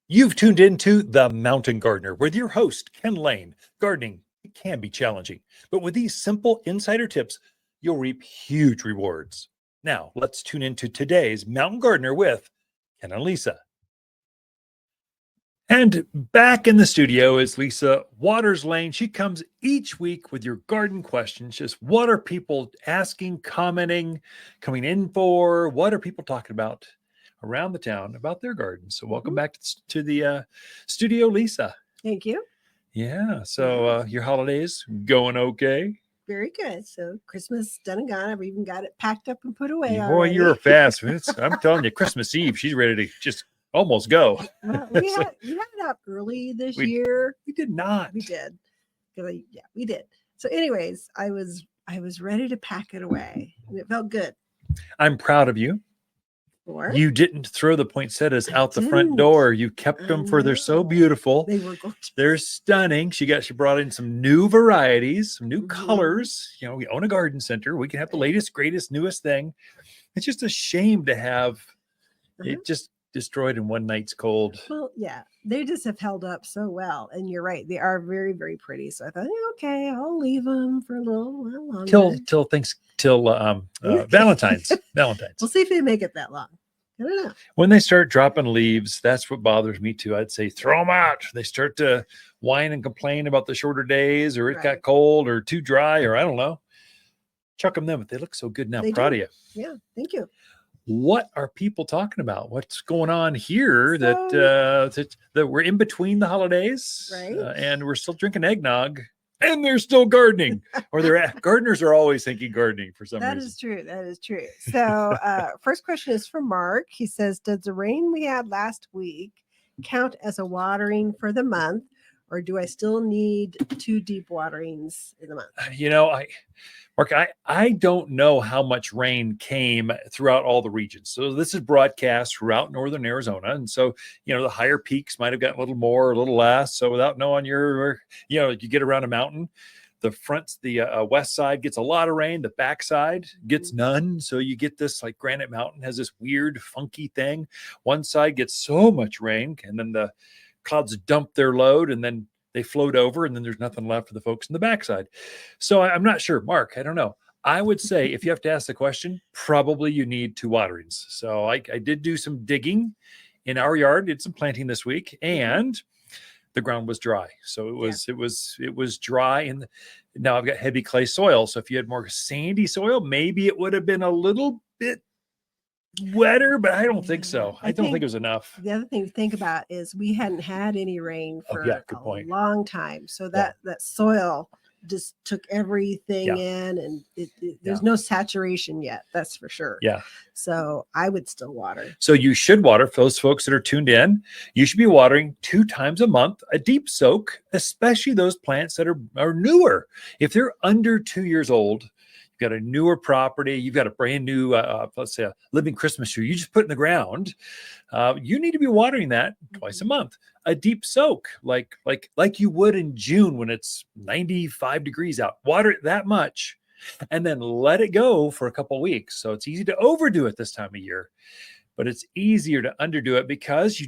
You've tuned into The Mountain Gardener with your host, Ken Lain. Gardening it can be challenging, but with these simple insider tips, you'll reap huge rewards. Now, let's tune into today's Mountain Gardener with Ken and Lisa. And back in the studio is Lisa Waters Lain. She comes each week with your garden questions. Just what are people asking, commenting, coming in for? What are people talking about around the town about their gardens? So welcome back to the studio, Lisa. Thank you. Yeah. So your holidays going okay? Very good. So Christmas done and gone. I've even got it packed up and put away Boy, already. you're fast. I'm telling you, Christmas Eve, she's ready to just almost go. Well, we had it up early this year. We did not. We did. Yeah, we did. So anyways, I was ready to pack it away and it felt good. I'm proud of you. You didn't throw the poinsettias out the front door. You kept them for they're so beautiful. They were gorgeous. They're stunning. She brought in some new varieties, some new colors. You know, we own a garden center. We can have the latest, greatest, newest thing. It's just a shame to have it just destroyed in one night's cold. Well, yeah, they just have held up so well. And you're right. They are very, very pretty. So I thought, okay, I'll leave them for a little while longer. Till Valentine's. We'll see if they make it that long. I don't know. When they start dropping leaves, that's what bothers me too. I'd say throw them out. They start to whine and complain about the shorter days, or it got cold, or too dry, or I don't know. Chuck them then, but they look so good now. Proud of you. Yeah, thank you. What are people talking about? What's going on here that we're in between the holidays, and we're still drinking eggnog, and they're still gardening, or gardeners are always thinking gardening for some reason. That is true. That is true. So first question is from Mark. He says, does the rain we had last week count as a watering for the month, or do I still need 2 deep waterings in the month? You know, Mark, I don't know how much rain came throughout all the regions. So this is broadcast throughout northern Arizona. And so, the higher peaks might have gotten a little more, a little less. So without knowing you get around a mountain, the west side gets a lot of rain. The back side gets none. So you get this, like Granite Mountain has this weird, funky thing. One side gets so much rain, and then the clouds dump their load, and then they float over, and then there's nothing left for the folks in the backside. So I'm not sure, Mark. I don't know. I would say if you have to ask the question, probably you need 2 waterings. So I did do some digging in our yard, did some planting this week, and the ground was dry. So it was dry, and now I've got heavy clay soil. So if you had more sandy soil, maybe it would have been a little bit wetter, but I don't think so. I don't think it was enough. The other thing to think about is we hadn't had any rain for a long time. So that soil just took everything in, and there's no saturation yet. That's for sure. Yeah. So I would still water. So you should water. For those folks that are tuned in, you should be watering 2 times a month, a deep soak, especially those plants that are newer. If they're under 2 years old, you've got a newer property, you've got a brand new, let's say a living Christmas tree, you just put in the ground, you need to be watering that twice a month. A deep soak, like you would in June when it's 95 degrees out. Water it that much, and then let it go for a couple of weeks. So it's easy to overdo it this time of year, but it's easier to underdo it because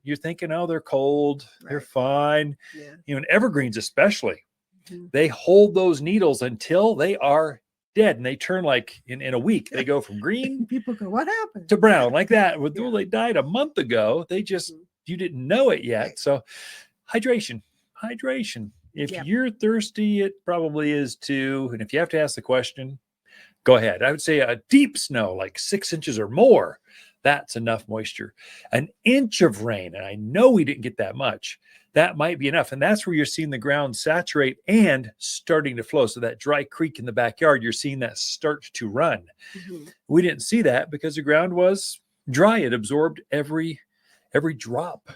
you're thinking, oh, they're cold, they're fine. Yeah. And evergreens especially, they hold those needles until they are dead, and they turn like in a week. They go from green people go, what happened, to brown like that. Well, they died a month ago. They just you didn't know it yet. So hydration. If you're thirsty, it probably is too. And if you have to ask the question, go ahead. I would say a deep snow, like 6 inches or more, that's enough moisture. An inch of rain, and I know we didn't get that much, that might be enough. And that's where you're seeing the ground saturate and starting to flow. So that dry creek in the backyard, you're seeing that start to run. We didn't see that because the ground was dry. It absorbed every drop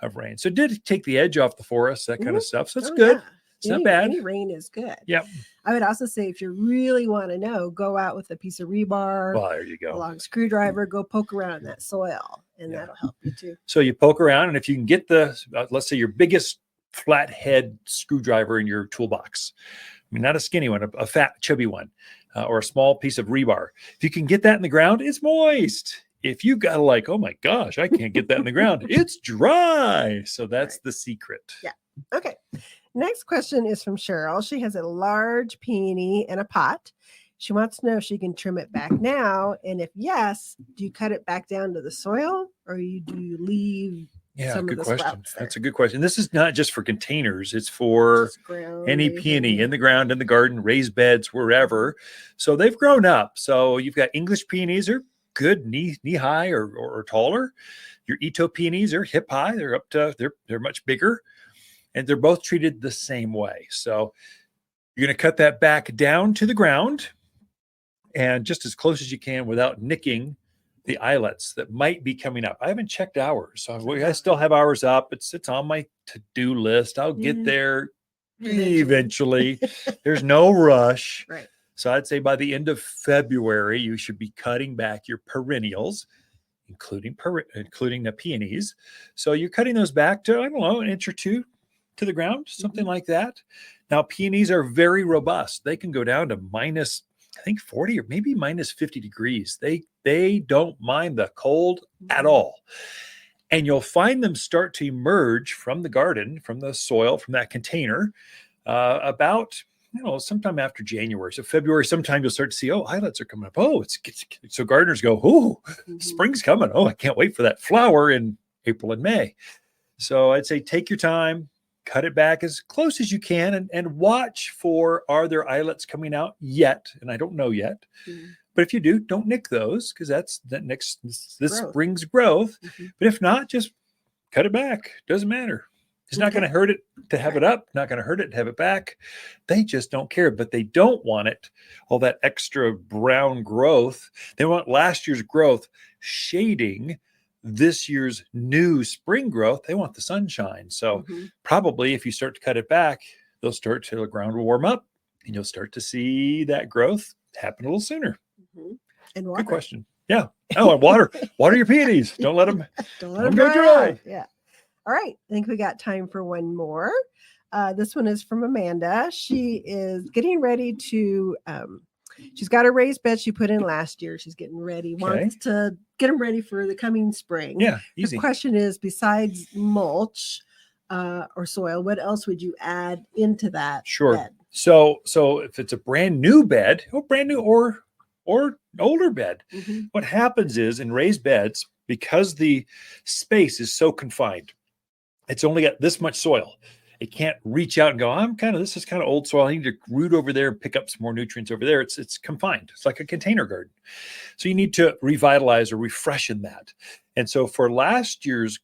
of rain. So it did take the edge off the forest, that kind of stuff. So it's good. Yeah. It's not bad. Any rain is good. Yep. I would also say if you really want to know, go out with a piece of rebar. Well, there you go. A long screwdriver, go poke around in that soil, and that'll help you too. So you poke around, and if you can get the, let's say your biggest flathead screwdriver in your toolbox, I mean, not a skinny one, a fat, chubby one, or a small piece of rebar. If you can get that in the ground, it's moist. if you got like, oh my gosh, I can't get that in the ground, it's dry. So that's Right. the secret. Yeah. Okay. Next question is from Cheryl. She has a large peony in a pot. She wants to know if she can trim it back now. And if yes, do you cut it back down to the soil or do you leave Yeah, some of good the question. sprouts there? That's a good question. This is not just for containers, it's for Just ground, any anything. peony in the ground, in the garden, raised beds, wherever. So they've grown up. So you've got English peonies are good, knee high or taller. Your Ito peonies are hip high. They're up to they're much bigger, and they're both treated the same way. So you're going to cut that back down to the ground and just as close as you can without nicking the eyelets that might be coming up. I haven't checked ours, so I still have ours up. It's on my to-do list. I'll get there eventually. There's no rush. Right. So I'd say by the end of February, you should be cutting back your perennials, including the peonies. So you're cutting those back to, I don't know, an inch or two to the ground, something like that. Now, peonies are very robust. They can go down to minus, I think 40 or maybe minus 50 degrees. They don't mind the cold at all. And you'll find them start to emerge from the garden, from the soil, from that container about, sometime after January. So February, sometime you'll start to see, islets are coming up. So gardeners go, spring's coming. I can't wait for that flower in April and May. So I'd say take your time, cut it back as close as you can and watch for, are there islets coming out yet? And I don't know yet. But if you do, don't nick those because that's this spring's growth. But if not, just cut it back. Doesn't matter. It's not going to hurt it to have it up, not going to hurt it to have it back. They just don't care, but they don't want it, all that extra brown growth. They want last year's growth shading this year's new spring growth. They want the sunshine. So probably if you start to cut it back, the ground will warm up and you'll start to see that growth happen a little sooner. And water. Good question. Yeah. Oh, and water your peonies. Don't let them go dry. Yeah. All right. I think we got time for one more. This one is from Amanda. She is getting ready to, she's got a raised bed she put in last year. She's getting ready, wants to get them ready for the coming spring. Yeah, easy. The question is, besides mulch or soil, what else would you add into that bed? So if it's a brand new bed, or older bed, what happens is in raised beds, because the space is so confined, it's only got this much soil. It can't reach out and go, this is kind of old soil. I need to root over there and pick up some more nutrients over there. It's confined. It's like a container garden. So you need to revitalize or refreshen that. And so for last year's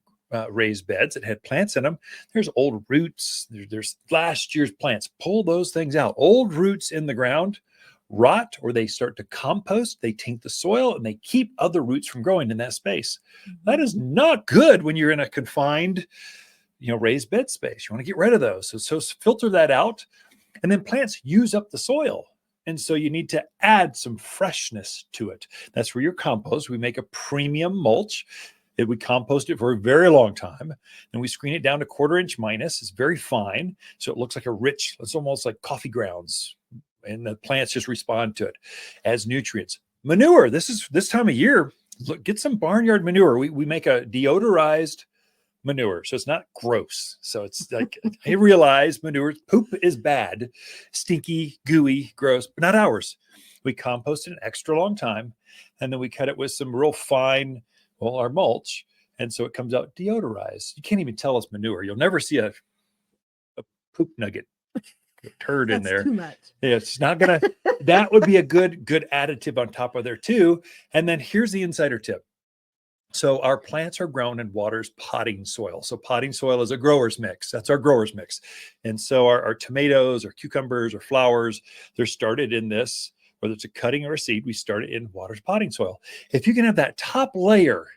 raised beds that had plants in them, there's old roots. There's last year's plants. Pull those things out. Old roots in the ground rot or they start to compost, they taint the soil and they keep other roots from growing in that space. That is not good when you're in a confined, raised bed space. You want to get rid of those. So filter that out. And then plants use up the soil. And so you need to add some freshness to it. That's where your compost, we make a premium mulch. We compost it for a very long time. Then we screen it down to 1/4 inch minus. It's very fine. So it looks like it's almost like coffee grounds. And the plants just respond to it as nutrients. Manure, this time of year, look, get some barnyard manure. We make a deodorized manure, so it's not gross. So it's like, I realize poop is bad, stinky, gooey, gross, but not ours. We compost it an extra long time, and then we cut it with some real fine, our mulch, and so it comes out deodorized. You can't even tell it's manure. You'll never see a poop nugget. Turd in there. Too much. Yeah, it's not gonna. That would be a good additive on top of there too. And then here's the insider tip. So our plants are grown in Water's potting soil. So potting soil is a grower's mix. That's our grower's mix. And so our tomatoes or cucumbers or flowers, they're started in this, whether it's a cutting or a seed, we start it in Water's potting soil. If you can have that top layer,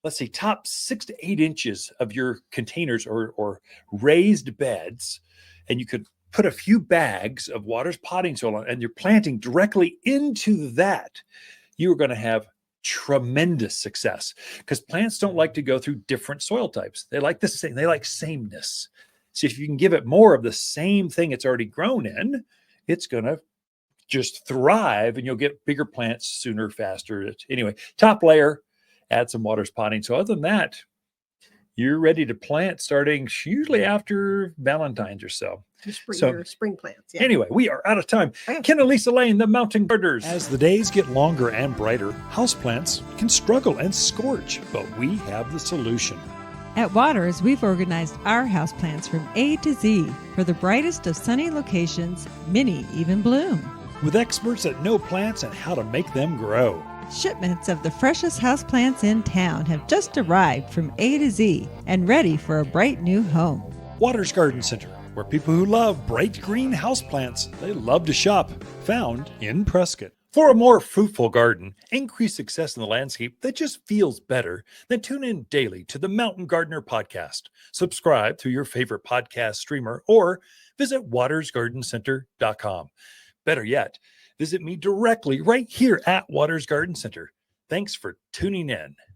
let's say top 6 to 8 inches of your containers or raised beds, and you could put a few bags of Water's potting soil on, and you're planting directly into that, you are going to have tremendous success because plants don't like to go through different soil types. They like the same. They like sameness. So if you can give it more of the same thing it's already grown in, it's going to just thrive and you'll get bigger plants sooner, faster. Anyway, top layer, add some water spotting. So other than that, you're ready to plant starting usually after Valentine's or so. Your spring plants. Yeah. Anyway, we are out of time. Okay. Ken and Lisa Lain, the Mountain Gardeners. As the days get longer and brighter, houseplants can struggle and scorch, but we have the solution. At Waters, we've organized our houseplants from A to Z for the brightest of sunny locations, many even bloom. With experts that know plants and how to make them grow. Shipments of the freshest houseplants in town have just arrived from A to Z and ready for a bright new home. Waters Garden Center, where people who love bright green houseplants, they love to shop, found in Prescott. For a more fruitful garden, increased success in the landscape that just feels better, then tune in daily to the Mountain Gardener podcast. Subscribe through your favorite podcast streamer or visit watersgardencenter.com. Better yet, visit me directly right here at Waters Garden Center. Thanks for tuning in.